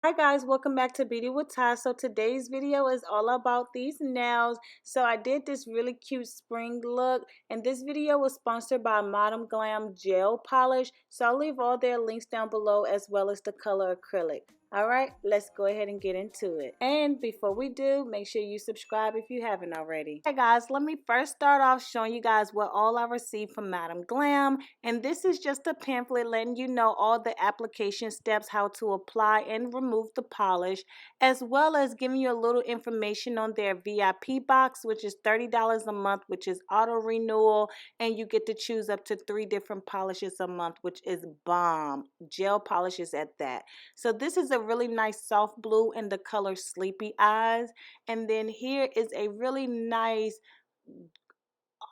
Hi guys, welcome back to Beauty with Ty. So today's video is all about these nails. So I did this really cute spring look, and this video was sponsored by Modern Glam gel polish. So I'll leave all their links down below as well as the color acrylic. Alright, let's go ahead and get into it. And before we do, make sure you subscribe if you haven't already. Hey guys, let me first start off showing you guys what all I received from Madam Glam. And this is just a pamphlet letting you know all the application steps, how to apply and remove the polish, as well as giving you a little information on their VIP box, which is $30 a month, which is auto renewal, and you get to choose up to 3 different polishes a month, which is bomb. Gel polishes at that. So this is a really nice soft blue in the color Sleepy Eyes. And then here is a really nice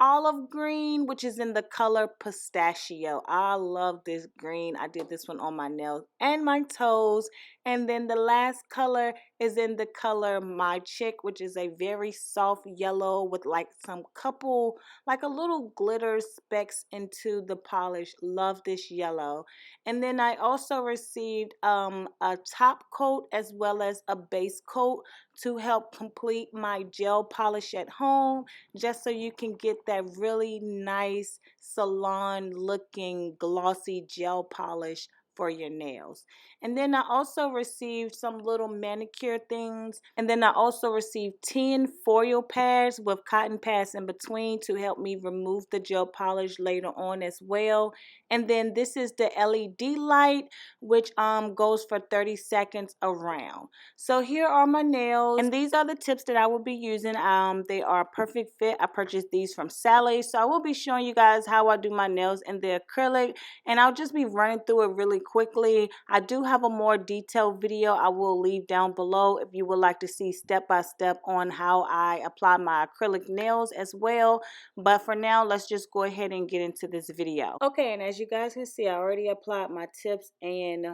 olive green, which is in the color Pistachio. I love this green. I did this one on my nails and my toes. And then the last color is in the color My Chick, which is a very soft yellow with like some couple, like a little glitter specks into the polish. Love this yellow. And then I also received a top coat as well as a base coat to help complete my gel polish at home, just so you can get that really nice salon looking glossy gel polish for your nails. And then I also received some little manicure things, and then I also received 10 foil pads with cotton pads in between to help me remove the gel polish later on as well. And then this is the LED light, which goes for 30 seconds around. So here are my nails, and these are the tips that I will be using. They are a perfect fit. I purchased these from Sally, so I will be showing you guys how I do my nails in the acrylic, and I'll just be running through it really quickly. I do have a more detailed video I will leave down below if you would like to see step by step on how I apply my acrylic nails as well. But for now, let's just go ahead and get into this video. Okay, and as you guys can see, I already applied my tips and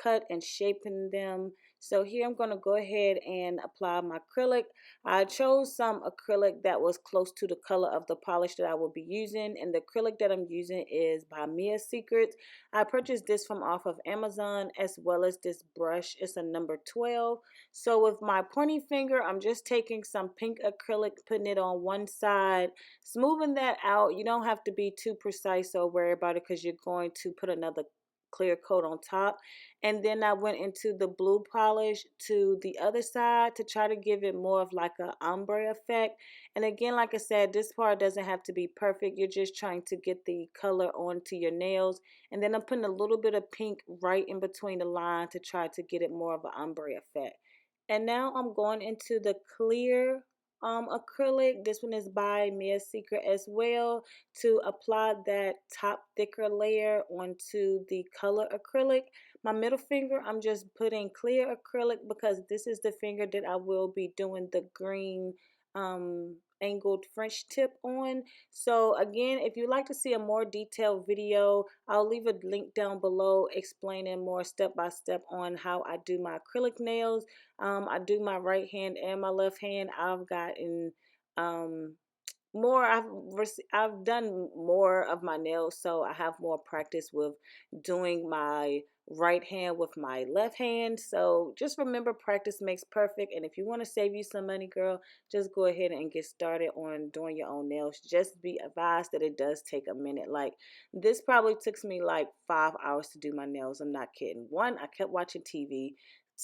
cut and shaping them. So here I'm going to go ahead and apply my acrylic. I chose some acrylic that was close to the color of the polish that I will be using, and the acrylic that I'm using is by Mia Secrets. I purchased this from off of Amazon, as well as this brush. It's a number 12. So with my pointy finger, I'm just taking some pink acrylic, putting it on one side, smoothing that out. You don't have to be too precise or worry about it because you're going to put another clear coat on top. And then I went into the blue polish to the other side to try to give it more of like an ombre effect. And again, like I said, this part doesn't have to be perfect. You're just trying to get the color onto your nails. And then I'm putting a little bit of pink right in between the line to try to get it more of an ombre effect. And now I'm going into the clear acrylic. This one is by Mia Secret as well, to apply that top thicker layer onto the color acrylic. My middle finger, I'm just putting clear acrylic because this is the finger that I will be doing the green angled French tip on. So again, if you'd like to see a more detailed video, I'll leave a link down below explaining more step by step on how I do my acrylic nails. I do my right hand and my left hand. I've gotten more, I've done more of my nails, so I have more practice with doing my right hand with my left hand. So just remember, practice makes perfect. And if you want to save you some money, girl, just go ahead and get started on doing your own nails. Just be advised that it does take a minute. Like, this probably took me like 5 hours to do my nails. I'm not kidding. One, I kept watching TV.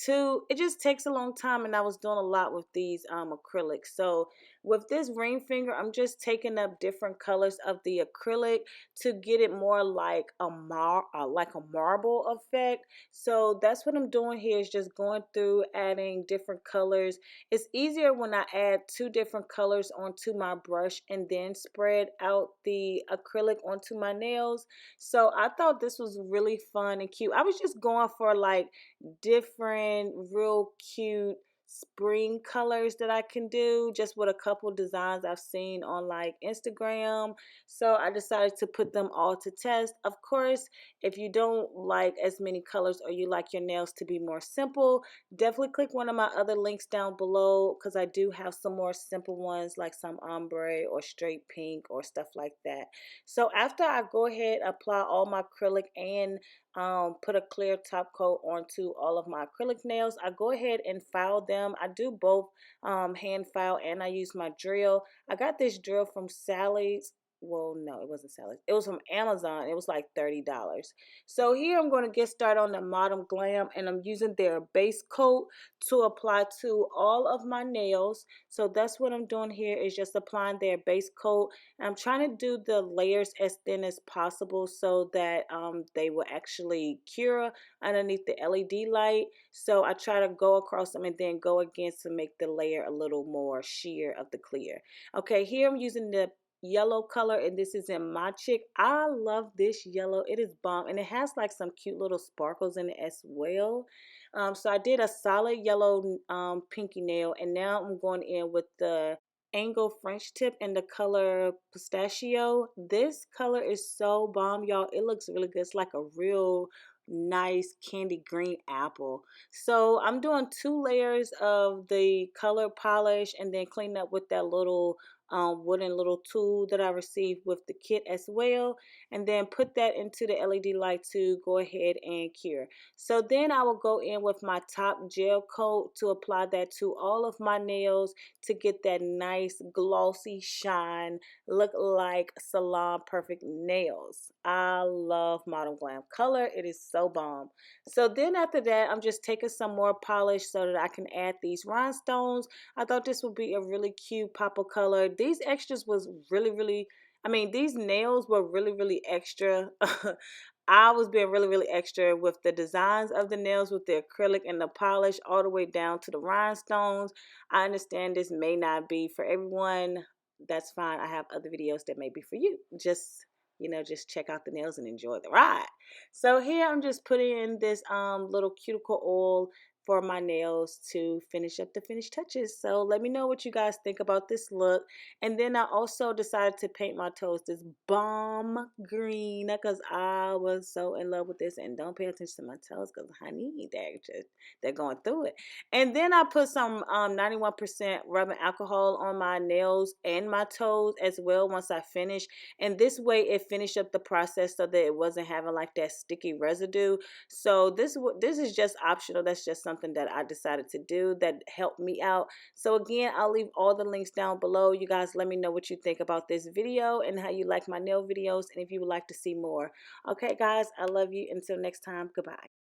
Two, it just takes a long time, and I was doing a lot with these acrylics. So with this ring finger, I'm just taking up different colors of the acrylic to get it more like a marble effect. So that's what I'm doing here, is just going through adding different colors. It's easier when I add 2 different colors onto my brush and then spread out the acrylic onto my nails. So I thought this was really fun and cute. I was just going for like different real cute spring colors that I can do, just with a couple designs I've seen on like Instagram. So I decided to put them all to test. Of course, if you don't like as many colors or you like your nails to be more simple, definitely click one of my other links down below, because I do have some more simple ones like some ombre or straight pink or stuff like that. So after I go ahead apply all my acrylic and put a clear top coat onto all of my acrylic nails, I go ahead and file them. I do both hand file and I use my drill. I got this drill from Sally's. Well, no, it wasn't Sally's. It was from Amazon. It was like $30. So here I'm going to get started on the Modern Glam, and I'm using their base coat to apply to all of my nails. So that's what I'm doing here, is just applying their base coat. I'm trying to do the layers as thin as possible so that they will actually cure underneath the LED light. So I try to go across them and then go again to make the layer a little more sheer of the clear. Okay, here I'm using the yellow color, and this is in My Chick. I love this yellow. It is bomb, and it has like some cute little sparkles in it as well. So I did a solid yellow pinky nail, and now I'm going in with the angle French tip in the color pistachio. This color is so bomb, y'all. It looks really good. It's like a real nice candy green apple. So I'm doing 2 layers of the color polish and then clean up with that little wooden little tool that I received with the kit as well, and then put that into the LED light to go ahead and cure. So then I will go in with my top gel coat to apply that to all of my nails to get that nice glossy shine, look like salon perfect nails. I love Modern Glam color. It is so bomb. So then after that, I'm just taking some more polish so that I can add these rhinestones. I thought this would be a really cute pop of color. These extras was really, I mean, these nails were really extra. I was being really extra with the designs of the nails, with the acrylic and the polish, all the way down to the rhinestones. I understand this may not be for everyone. That's fine. I have other videos that may be for you. Just, just check out the nails and enjoy the ride. So here I'm just putting in this little cuticle oil for my nails to finish up the finished touches. So let me know what you guys think about this look. And then I also decided to paint my toes this bomb green because I was so in love with this. And don't pay attention to my toes because, honey, they're going through it. And then I put some 91% rubbing alcohol on my nails and my toes as well once I finish. And this way it finished up the process so that it wasn't having like that sticky residue. So this is just optional. That's just something that I decided to do that helped me out. So again, I'll leave all the links down below. You guys let me know what you think about this video and how you like my nail videos, and if you would like to see more. Okay guys, I love you. Until next time, goodbye.